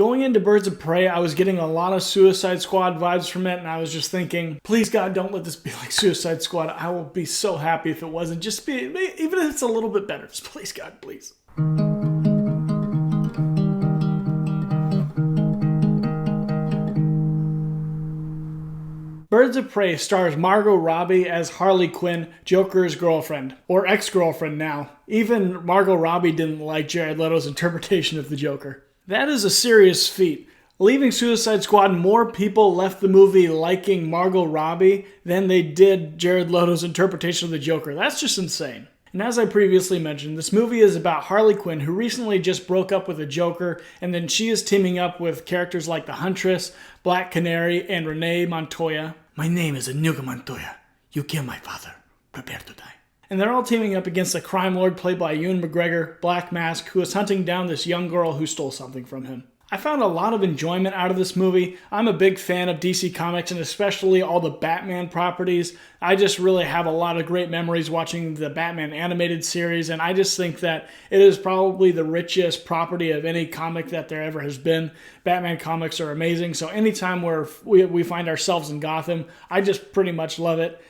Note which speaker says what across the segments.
Speaker 1: Going into Birds of Prey, I was getting a lot of Suicide Squad vibes from it, and I was just thinking, please God, don't let this be like Suicide Squad. I will be so happy if it wasn't. Just be, even if it's a little bit better. Just please God, please. Birds of Prey stars Margot Robbie as Harley Quinn, Joker's girlfriend, or ex-girlfriend now. Even Margot Robbie didn't like Jared Leto's interpretation of the Joker. That is a serious feat. Leaving Suicide Squad, more people left the movie liking Margot Robbie than they did Jared Leto's interpretation of the Joker. That's just insane. And as I previously mentioned, this movie is about Harley Quinn, who recently just broke up with the Joker, and then she is teaming up with characters like the Huntress, Black Canary, and Renee Montoya. My name is Inigo Montoya. You killed my father. Prepare to die. And they're all teaming up against a crime lord played by Ewan McGregor, Black Mask, who is hunting down this young girl who stole something from him. I found a lot of enjoyment out of this movie. I'm a big fan of DC Comics and especially all the Batman properties. I just really have a lot of great memories watching the Batman animated series, and I just think that it is probably the richest property of any comic that there ever has been. Batman comics are amazing, so anytime we find ourselves in Gotham, I just pretty much love it.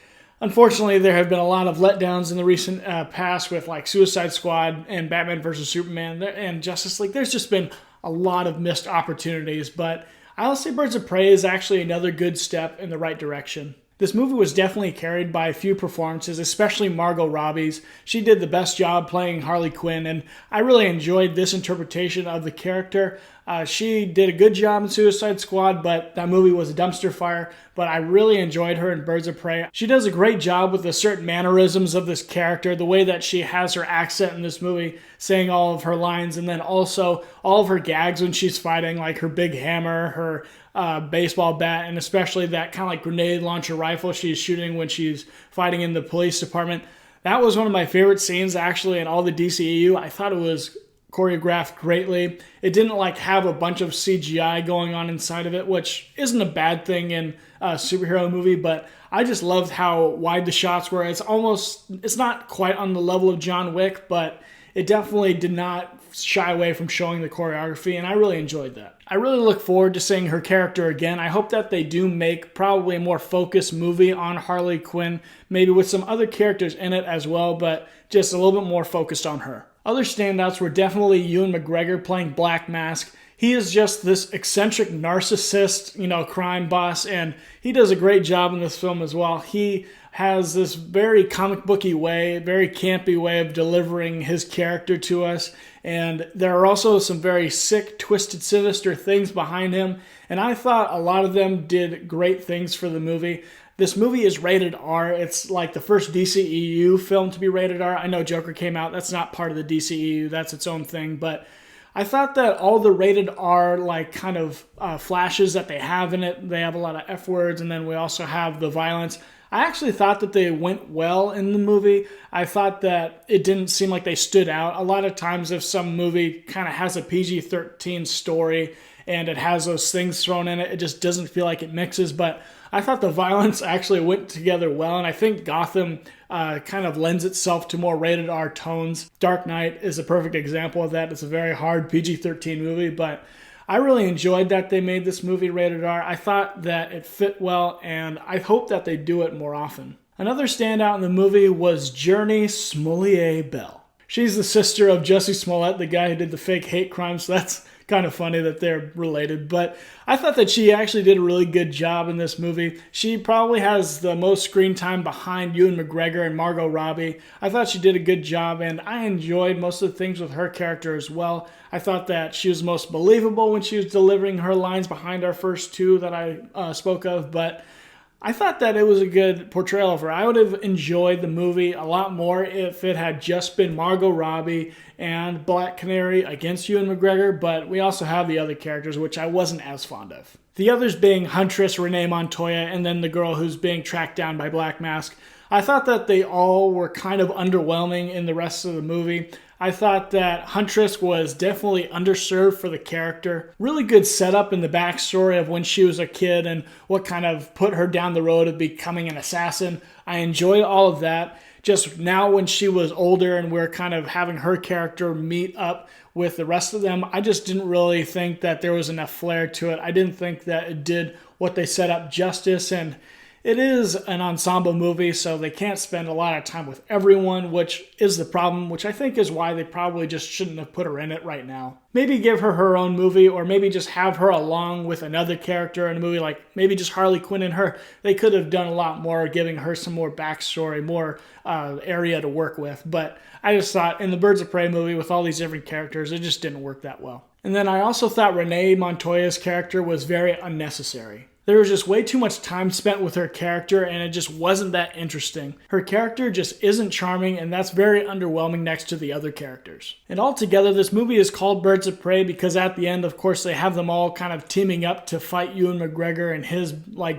Speaker 1: Unfortunately, there have been a lot of letdowns in the recent past with like Suicide Squad and Batman vs. Superman and Justice League. There's just been a lot of missed opportunities, but I'll say Birds of Prey is actually another good step in the right direction. This movie was definitely carried by a few performances, especially Margot Robbie's. She did the best job playing Harley Quinn, and I really enjoyed this interpretation of the character. She did a good job in Suicide Squad, but that movie was a dumpster fire. But I really enjoyed her in Birds of Prey. She does a great job with the certain mannerisms of this character, the way that she has her accent in this movie, saying all of her lines, and then also all of her gags when she's fighting, like her big hammer, her baseball bat, and especially that kind of like grenade launcher rifle she's shooting when she's fighting in the police department. That was one of my favorite scenes actually in all the DCEU. I thought it was choreographed greatly. It didn't like have a bunch of CGI going on inside of it, which isn't a bad thing in a superhero movie, but I just loved how wide the shots were. It's not quite on the level of John Wick, but it definitely did not shy away from showing the choreography, and I really enjoyed that. I really look forward to seeing her character again. I hope that they do make probably a more focused movie on Harley Quinn, maybe with some other characters in it as well, but just a little bit more focused on her. Other standouts were definitely Ewan McGregor playing Black Mask. He is just this eccentric narcissist, crime boss, and he does a great job in this film as well. He has this very comic booky way, very campy way of delivering his character to us, and there are also some very sick, twisted, sinister things behind him, and I thought a lot of them did great things for the movie. This movie is rated R. It's like the first DCEU film to be rated R. I know Joker came out. That's not part of the DCEU. That's its own thing. But I thought that all the rated R kind of flashes that they have in it, they have a lot of F words, and then we also have the violence. I actually thought that they went well in the movie. I thought that it didn't seem like they stood out. A lot of times if some movie kind of has a PG-13 story and it has those things thrown in it, it just doesn't feel like it mixes. But I thought the violence actually went together well, and I think Gotham kind of lends itself to more rated R tones. Dark Knight is a perfect example of that. It's a very hard PG-13 movie, but I really enjoyed that they made this movie rated R. I thought that it fit well, and I hope that they do it more often. Another standout in the movie was Jurnee Smollett-Bell. She's the sister of Jussie Smollett, the guy who did the fake hate crimes, so that's kind of funny that they're related, but I thought that she actually did a really good job in this movie. She probably has the most screen time behind Ewan McGregor and Margot Robbie. I thought she did a good job, and I enjoyed most of the things with her character as well. I thought that she was most believable when she was delivering her lines behind our first two that I spoke of, but I thought that it was a good portrayal of her. I would have enjoyed the movie a lot more if it had just been Margot Robbie and Black Canary against Ewan McGregor, but we also have the other characters, which I wasn't as fond of. The others being Huntress, Renee Montoya, and then the girl who's being tracked down by Black Mask. I thought that they all were kind of underwhelming in the rest of the movie. I thought that Huntress was definitely underserved for the character. Really good setup in the backstory of when she was a kid and what kind of put her down the road of becoming an assassin. I enjoyed all of that. just now when she was older and we're kind of having her character meet up with the rest of them, I just didn't really think that there was enough flair to it. I didn't think that it did what they set up justice, and it is an ensemble movie, so they can't spend a lot of time with everyone, which is the problem, which I think is why they probably just shouldn't have put her in it right now. Maybe give her her own movie, or maybe just have her along with another character in a movie, like maybe just Harley Quinn and her. They could have done a lot more, giving her some more backstory, more area to work with. But I just thought in the Birds of Prey movie with all these different characters, it just didn't work that well. And then I also thought Renee Montoya's character was very unnecessary. There was just way too much time spent with her character, and it just wasn't that interesting. Her character just isn't charming, and that's very underwhelming next to the other characters. And altogether, this movie is called Birds of Prey because at the end, of course, they have them all kind of teaming up to fight Ewan McGregor and his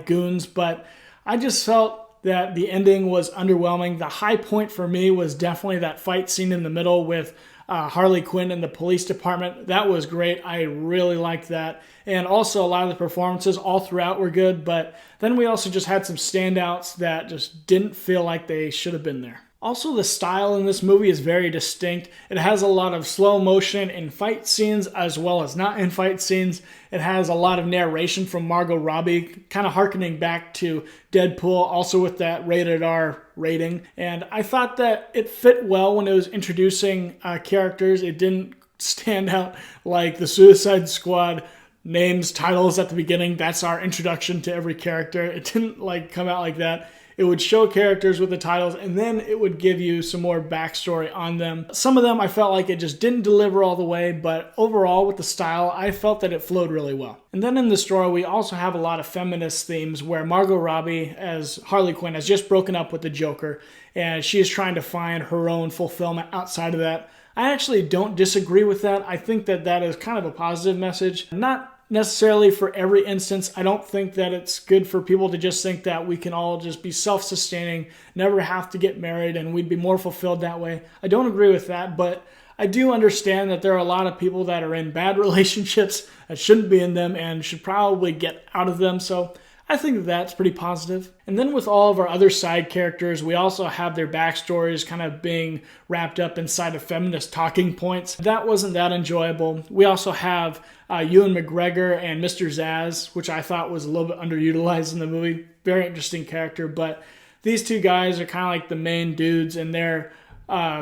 Speaker 1: goons, but I just felt that the ending was underwhelming. The high point for me was definitely that fight scene in the middle with Harley Quinn in the police department. That was great. I really liked that. And also a lot of the performances all throughout were good, but then we also just had some standouts that just didn't feel like they should have been there. Also, the style in this movie is very distinct. It has a lot of slow motion in fight scenes as well as not in fight scenes. It has a lot of narration from Margot Robbie, kind of hearkening back to Deadpool, also with that rated R rating. And I thought that it fit well when it was introducing characters. It didn't stand out like the Suicide Squad names, titles at the beginning. That's our introduction to every character. It didn't come out like that. It would show characters with the titles, and then it would give you some more backstory on them. Some of them I felt like it just didn't deliver all the way, but overall with the style, I felt that it flowed really well. And then in the story, we also have a lot of feminist themes where Margot Robbie as Harley Quinn has just broken up with the Joker, and she is trying to find her own fulfillment outside of that. I actually don't disagree with that. I think that that is kind of a positive message. Not necessarily for every instance. I don't think that it's good for people to just think that we can all just be self-sustaining, never have to get married, and we'd be more fulfilled that way. I don't agree with that, but I do understand that there are a lot of people that are in bad relationships that shouldn't be in them and should probably get out of them. So I think that's pretty positive. And then with all of our other side characters, we also have their backstories kind of being wrapped up inside of feminist talking points. That wasn't that enjoyable. We also have Ewan McGregor and Mr. Zsasz, which I thought was a little bit underutilized in the movie. Very interesting character, but these two guys are kind of like the main dudes, and they're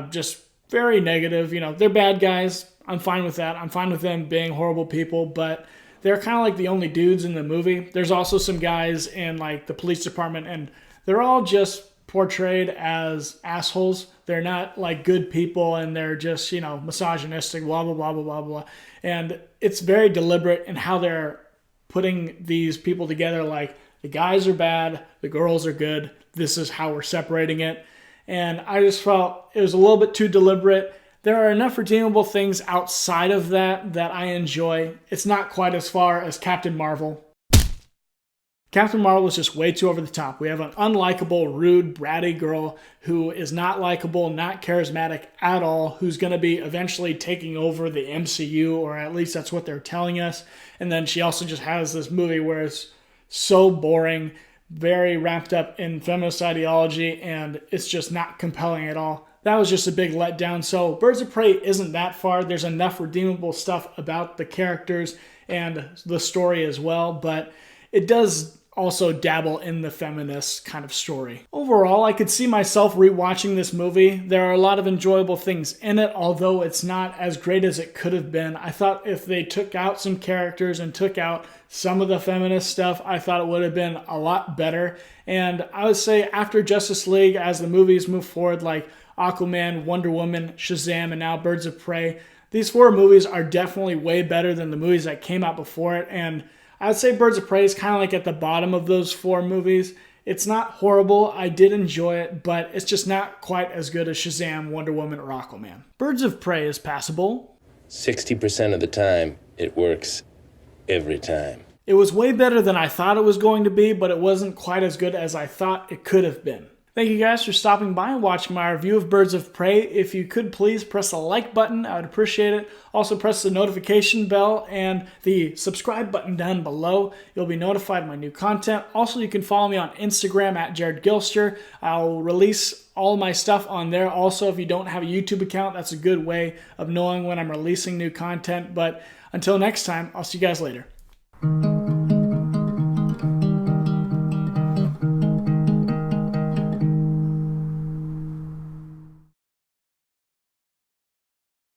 Speaker 1: just very negative. You know, they're bad guys. I'm fine with that. I'm fine with them being horrible people, but they're kind of like the only dudes in the movie. There's also some guys in the police department, and they're all just portrayed as assholes. They're not good people, and they're just, misogynistic, blah, blah, blah, blah, blah, blah. And it's very deliberate in how they're putting these people together. The guys are bad, the girls are good. This is how we're separating it. And I just felt it was a little bit too deliberate. There are enough redeemable things outside of that I enjoy. It's not quite as far as Captain Marvel. Captain Marvel is just way too over the top. We have an unlikable, rude, bratty girl who is not likable, not charismatic at all, who's going to be eventually taking over the MCU, or at least that's what they're telling us. And then she also just has this movie where it's so boring, very wrapped up in feminist ideology, and it's just not compelling at all. That was just a big letdown. So Birds of Prey isn't that far. There's enough redeemable stuff about the characters and the story as well, but it does also dabble in the feminist kind of story. Overall, I could see myself rewatching this movie. There are a lot of enjoyable things in it, although it's not as great as it could have been. I thought if they took out some characters and took out some of the feminist stuff, I thought it would have been a lot better. And I would say after Justice League, as the movies move forward, Aquaman, Wonder Woman, Shazam, and now Birds of Prey, these four movies are definitely way better than the movies that came out before it. And I would say Birds of Prey is kind of at the bottom of those four movies. It's not horrible. I did enjoy it, but it's just not quite as good as Shazam, Wonder Woman, or Aquaman. Birds of Prey is passable.
Speaker 2: 60% of the time, it works every time.
Speaker 1: It was way better than I thought it was going to be, but it wasn't quite as good as I thought it could have been. Thank you guys for stopping by and watching my review of Birds of Prey. If you could please press the like button, I would appreciate it. Also press the notification bell and the subscribe button down below. You'll be notified of my new content. Also, you can follow me on Instagram at Jared Gilster. I'll release all my stuff on there. Also, if you don't have a YouTube account, that's a good way of knowing when I'm releasing new content. But until next time, I'll see you guys later.